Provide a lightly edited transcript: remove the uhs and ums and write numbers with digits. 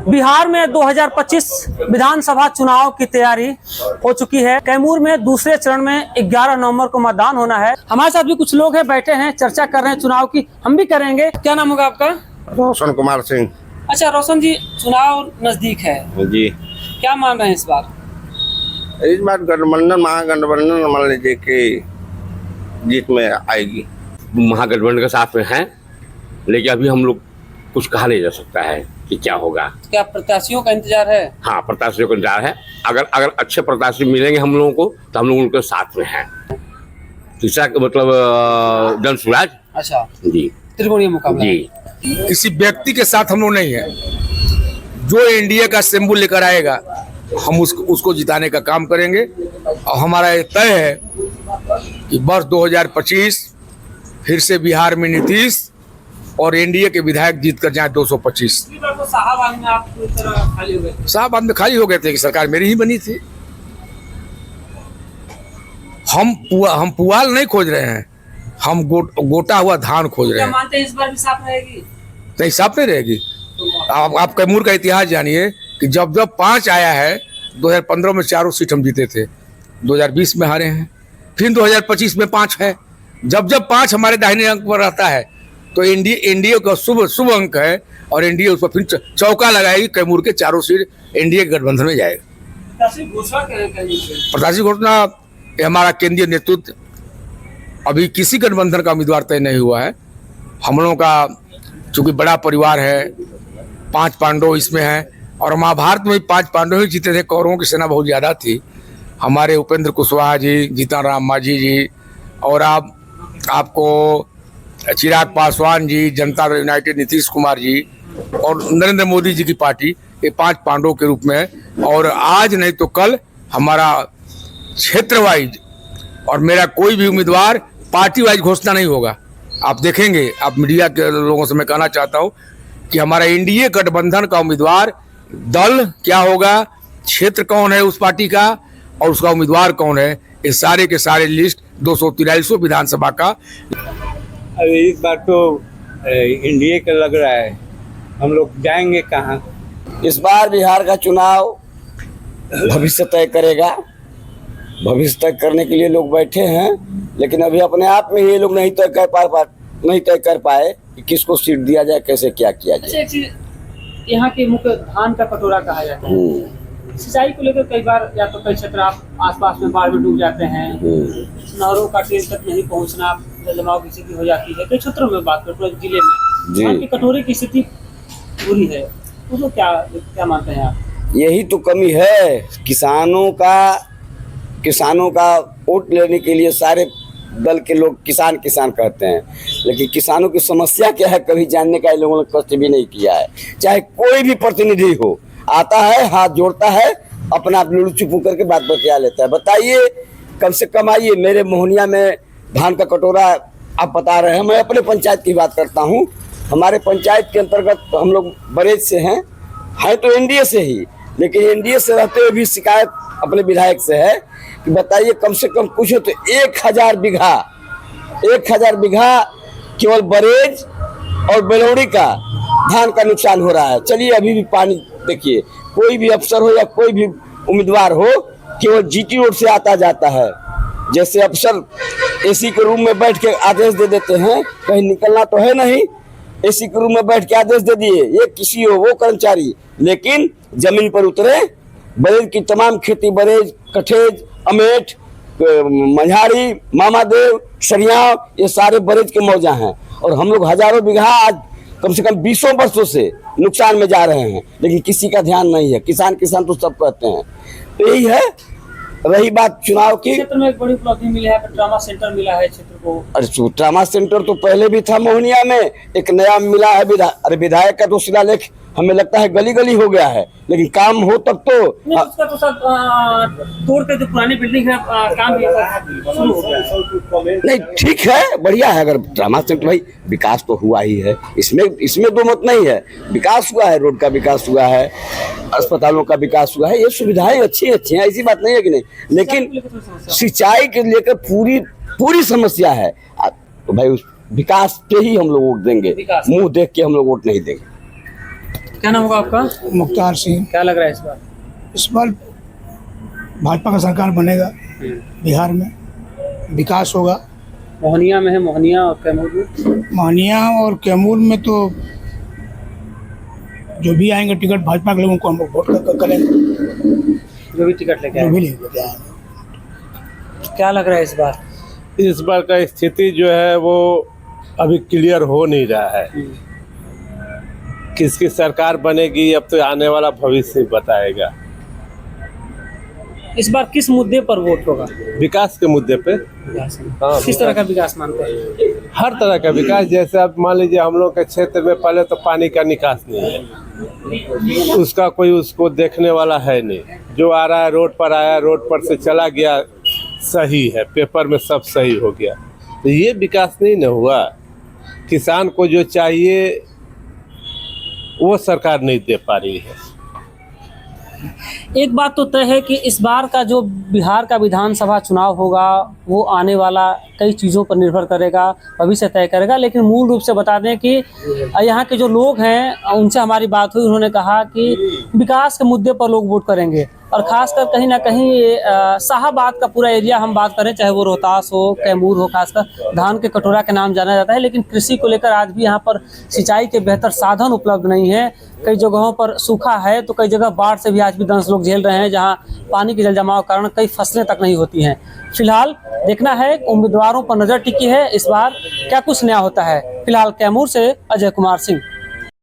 बिहार में 2025 विधानसभा चुनाव की तैयारी हो चुकी है। कैमूर में दूसरे चरण में 11 नवंबर को मतदान होना है। हमारे साथ भी कुछ लोग हैं, बैठे हैं, चर्चा कर रहे हैं चुनाव की। हम भी करेंगे। क्या नाम होगा आपका? रोशन कुमार सिंह। अच्छा रोशन जी, चुनाव नजदीक है जी। क्या मान रहे हैं इस बार? गठबंधन महागठबंधन मान लीजिए कि जीत में आएगी। महागठबंधन के साथ में है, लेकिन अभी हम लोग कुछ कहा नहीं जा सकता है कि क्या होगा। क्या प्रत्याशियों का इंतजार है? हाँ, प्रत्याशियों का इंतजार है। अगर अच्छे प्रत्याशी मिलेंगे हम लोगों को तो हम लोग उनके साथ में हैं। तीसरा मतलब जन स्वराज। अच्छा जी, त्रिकोणीय मुकाबला जी। किसी व्यक्ति के साथ हम लोग नहीं है। जो एनडीए का सिंबल लेकर आएगा हम उसको जिताने का काम करेंगे। और हमारा ये तय है कि वर्ष 2025 फिर से बिहार में नीतीश और एनडीए के विधायक जीत कर जाए 225। शाहबाद में आप खाली हो गए? शाहबाद में खाली हो गए थे कि सरकार मेरी ही बनी थी। हम पुआल नहीं खोज रहे हैं, हम गोटा हुआ धान खोज रहे क्या हैं। मानते हैं इस बार भी साफ रहेगी? नहीं, साफ नहीं रहेगी। आप कैमूर का इतिहास जानिए कि जब 5 आया है, 2015 में 4 सीट हम जीते थे, 2020 में हारे हैं, फिर 2025 में 5 है। जब 5 हमारे दाहिने अंक पर रहता है तो एनडीए का शुभ अंक है और एनडीए उस पर फिर चौका लगाएगी। कैमूर के 4 सीट एनडीए गठबंधन में जाएगा। प्रत्याशी घोषणा हमारा केंद्रीय नेतृत्व, अभी किसी गठबंधन का उम्मीदवार तय नहीं हुआ है। हम लोगों का चूंकि बड़ा परिवार है, 5 पांडव इसमें हैं और महाभारत में 5 पांडव ही जीते थे। कौरवों की सेना बहुत ज़्यादा थी। हमारे उपेंद्र कुशवाहा जी, जीतन राम मांझी जी और आपको चिराग पासवान जी, जनता दल यूनाइटेड नीतीश कुमार जी और नरेंद्र मोदी जी की पार्टी, ये 5 पांडवों के रूप में है। और आज नहीं तो कल हमारा क्षेत्र वाइज और मेरा कोई भी उम्मीदवार पार्टी वाइज घोषणा नहीं होगा। आप देखेंगे, आप मीडिया के लोगों से मैं कहना चाहता हूं कि हमारा एनडीए गठबंधन का उम्मीदवार दल क्या होगा, क्षेत्र कौन है उस पार्टी का और उसका उम्मीदवार कौन है, ये सारे के सारे लिस्ट 243 विधानसभा का। अरे इस बार तो एनडीए का लग रहा है, हम लोग जाएंगे कहाँ। इस बार बिहार का चुनाव भविष्य तय करेगा। भविष्य तय करने के लिए लोग बैठे हैं, लेकिन अभी अपने आप में ये लोग नहीं तय कर पाए कि किसको सीट दिया जाए, कैसे क्या किया जाए। अच्छा, यहाँ के मुख्य धान का कटोरा कहा जाता है। सिंचाई को लेकर कई बार या तो कई क्षेत्र आप आसपास में बाढ़ में डूब जाते हैं, नहरों का टेल तक नहीं पहुँचना, जलजमाव की स्थिति हो जाती है। कई क्षेत्रों में बात करें, पूरे जिले में धान के कटोरे की स्थिति बुरी है, तो क्या मानते हैं आप? यही तो कमी है। किसानों का वोट लेने के लिए सारे दल के लोग किसान कहते हैं, लेकिन किसानों की समस्या क्या है कभी जानने का इन लोगों ने कष्ट भी नहीं किया है। चाहे कोई भी प्रतिनिधि हो, आता है, हाथ जोड़ता है, अपना लुड़ू पुक करके बात बतिया लेता है। बताइए, कम से कम आइए मेरे मोहनिया में धान का कटोरा आप बता रहे हैं। मैं अपने पंचायत की बात करता हूँ। हमारे पंचायत के अंतर्गत हम लोग बरेज से हैं तो एनडीए से ही, लेकिन एनडीए से रहते हुए भी शिकायत अपने विधायक से है कि बताइए कम से कम पूछो तो 1000 बीघा केवल बरेज और बेलौड़ी का धान का नुकसान हो रहा है। चलिए अभी भी पानी देखिए, कोई भी अफसर हो या कोई भी उम्मीदवार हो, केवल जीटी रोड से आता जाता है। जैसे अफसर एसी के रूम में बैठ के आदेश दे देते हैं, कहीं निकलना तो है नहीं, एसी के रूम में बैठ के आदेश दे दिए, ये किसी हो वो कर्मचारी, लेकिन जमीन पर उतरे, बरेज की तमाम खेती, बरेज, कठेज, अमेठ, मंझारी, मामादेव, सरियाव, ये सारे बरेज के मौजा हैं। और हम लोग हजारों बीघा आज कम से कम 20 वर्षों से नुकसान में जा रहे हैं, लेकिन किसी का ध्यान नहीं है। किसान तो सब कहते हैं। तो यही है। रही बात चुनाव की, क्षेत्र में एक बड़ी उपलब्धि मिली है, ट्रामा सेंटर मिला है क्षेत्र को। अरे ट्रामा सेंटर तो पहले भी था मोहनिया में, एक नया मिला है। अरे विधायक का तो शिलालेख हमें लगता है गली हो गया है, लेकिन काम हो तब तो। उसका तो सब तोड़ के जो पुरानी बिल्डिंग है काम भी शुरू हो गया। नहीं, ठीक है, बढ़िया है। अगर ट्रामा सेंटर, भाई विकास तो हुआ ही है, इसमें दो मत नहीं है। विकास हुआ है, रोड का विकास हुआ है, अस्पतालों का विकास हुआ है, ये सुविधाएं अच्छी हैं, ऐसी बात नहीं है कि नहीं। लेकिन सिंचाई के लेकर पूरी समस्या है। तो भाई उस विकास पे ही हम लोग वोट देंगे, मुंह देख के हम लोग वोट नहीं देंगे। क्या नाम होगा आपका? मुख्तार सिंह। क्या लग रहा है इस बार? इस बार भाजपा का सरकार बनेगा बिहार में, विकास होगा। मोहनिया में है, मोहनिया और कैमूर में। मोहनिया और कैमूर में तो जो भी आएंगे टिकट भाजपा के लोगों को हम लोग वोट करेंगे, जो भी टिकट लेके जो भी आए। लेके आएंगे। क्या लग रहा है इस बार? इस बार का स्थिति जो है वो अभी क्लियर हो नहीं रहा है। किसकी सरकार बनेगी अब तो आने वाला भविष्य ही बताएगा। इस बार किस मुद्दे पर वोट होगा? विकास के मुद्दे पे हाँ, किस तरह का विकास मानते हैं? हर तरह का विकास। जैसे अब मान लीजिए हम लोग के क्षेत्र में पहले तो पानी का निकास नहीं है, उसका कोई उसको देखने वाला है नहीं। जो आ रहा है रोड पर आया, रोड पर से चला गया, सही है, पेपर में सब सही हो गया। तो ये विकास नहीं न हुआ। किसान को जो चाहिए वो सरकार नहीं दे पा रही है। एक बात तो तय है कि इस बार का जो बिहार का विधानसभा चुनाव होगा वो आने वाला कई चीज़ों पर निर्भर करेगा, भविष्य तय करेगा। लेकिन मूल रूप से बता दें कि यहाँ के जो लोग हैं उनसे हमारी बात हुई, उन्होंने कहा कि विकास के मुद्दे पर लोग वोट करेंगे। और ख़ासकर कहीं ना कहीं शाहाबाद का पूरा एरिया हम बात करें, चाहे वो रोहतास हो, कैमूर हो, खासकर धान के कटोरा के नाम जाना जाता है। लेकिन कृषि को लेकर आज भी यहाँ पर सिंचाई के बेहतर साधन उपलब्ध नहीं है। कई जगहों पर सूखा है तो कई जगह बाढ़ से भी आज भी 10 लोग झेल रहे हैं, जहाँ पानी के जल जमाव के कारण कई फसलें तक नहीं होती हैं। फिलहाल देखना है, उम्मीदवारों पर नज़र टिकी है, इस बार क्या कुछ नया होता है। फिलहाल कैमूर से अजय कुमार सिंह।